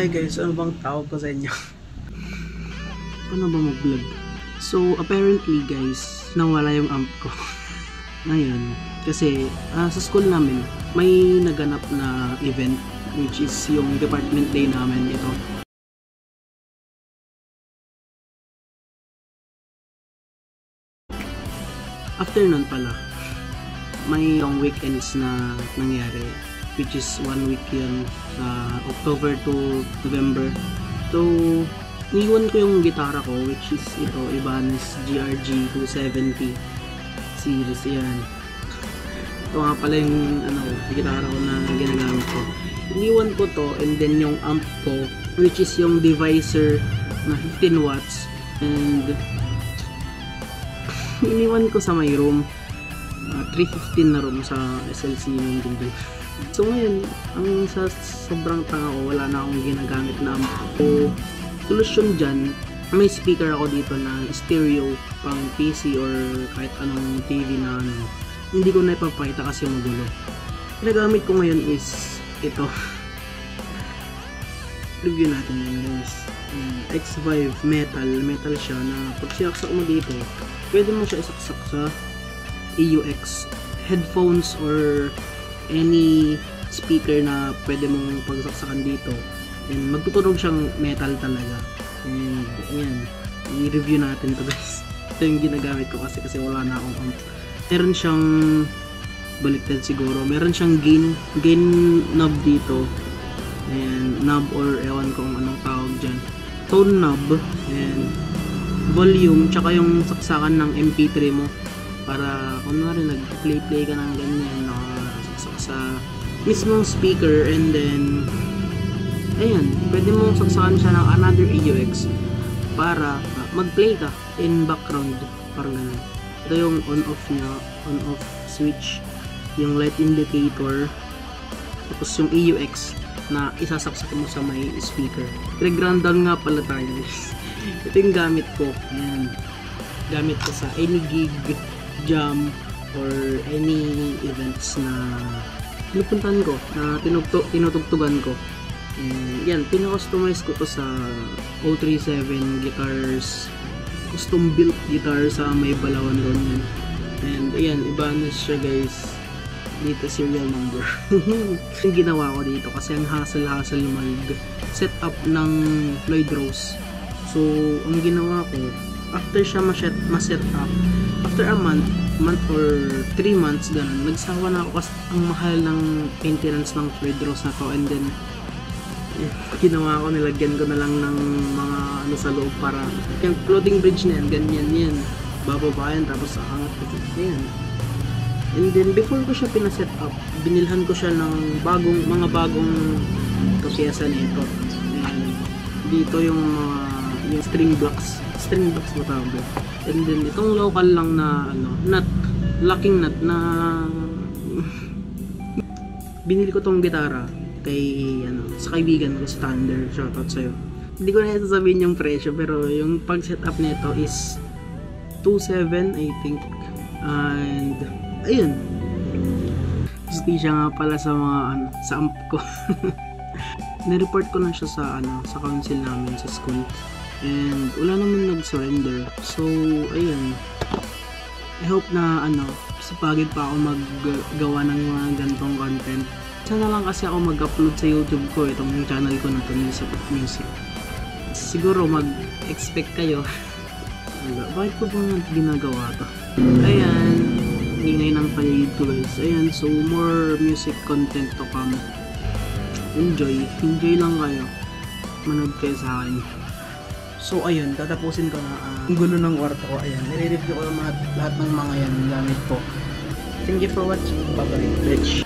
Hi guys, ano bang tawag ko sa inyo? Paano ba mag-vlog? So, apparently guys, nawala yung amp ko. Ngayon, kasi sa school namin, may naganap na event, which is yung department day namin ito. After nun pala, may long weekends na nangyari, which is 1 week yun, October to November. So, iwan ko yung gitara ko, which is ito, Ibanez GRG 270 series yan. Ito nga pala yung gitara ko na ginagamit ko. Iniwan ko to, and then yung amp ko, which is yung divisor na 15 watts, and iniwan ko sa my room. 315 na room sa SLC ng Gindel. So ngayon, ang sa sobrang tanga ko, wala na akong ginagamit na amp. So, solusyon dyan, may speaker ako dito na stereo pang PC or kahit anong TV na hindi ko na ipapakita kasi magulo. Ginagamit ko ngayon is ito. Review natin yan guys. X5 metal siya na pag sinaksak mo dito, pwede mo siya isaksak sa AUX headphones or any speaker na pwede mong pagsaksakan dito, and magtutunog siyang metal talaga. And ayan, i-review natin to guys. Ito yung ginagamit ko kasi wala na akong amp. Meron siyang baliktad siguro, meron siyang gain knob dito, and knob or ewan ko kung anong tawag dyan, tone knob, and volume, tsaka yung saksakan ng MP3 mo para kunwari nag-play ka ng ganyan, nakasaksak sa mismong speaker, and then ayan, pwede mong saksakan siya ng another AUX para mag-play ka in background, parang ganun. Ito yung on-off nya, on-off switch, yung light indicator, tapos yung AUX na isasaksak mo sa may speaker. Nag-ground down nga pala tayo guys. Ito yung gamit ko. Ayan, gamit ko sa any gig, jam, or any events na pinupuntahan ko, na tinutugtugan ko. Yan, pina-customize ko to sa 037 guitars, custom built guitar sa may Balawan doon yan. And ayan, Ibanez siya guys, dito serial number. Yung ginawa ko dito kasi ang hassle mag-set up ng Floyd Rose. So, ang ginawa ko, after siya ma-set up, after a month or 3 months, ganun, nagsawa na ako kasi ang mahal ng maintenance ng Floyd Rose na to. And then, ginawa ko, nilagyan ko na lang ng mga sa loob para yung floating bridge na yan, ganyan yan, bababa yan, tapos aangat ko yan. And then, before ko siya pinaset up, binilhan ko siya ng mga bagong pyesa nito. Dito yung string blocks ba tawag. And then itong local lang na nut, locking nut na binili ko tong gitara kay sa kaibigan ko, Standard, shoutout sa'yo. Hindi ko na sasabihin yung presyo, pero yung pag setup nito is 2.7 I think. And ayun, gusto siya nga pala sa mga sa amp ko. Nireport ko na siya sa council namin sa school, and wala naman nag-surrender. So ayun, I hope na sipagin pa ako maggawa ng mga ganitong content. Sana lang kasi ako mag-upload sa YouTube ko, itong channel ko na to, Music. Siguro mag-expect kayo. Bakit ko bang ginagawa to? Ayan, ingay ng paligid ko guys. Ayan, so more music content to come. Enjoy lang kayo, manood kayo sa akin. So ayun, tatapusin ko na ang gulo ng kwarto ko. Ayan, nire-review ko lahat ng mga yan gamit ko. Thank you for watching. Bye bye.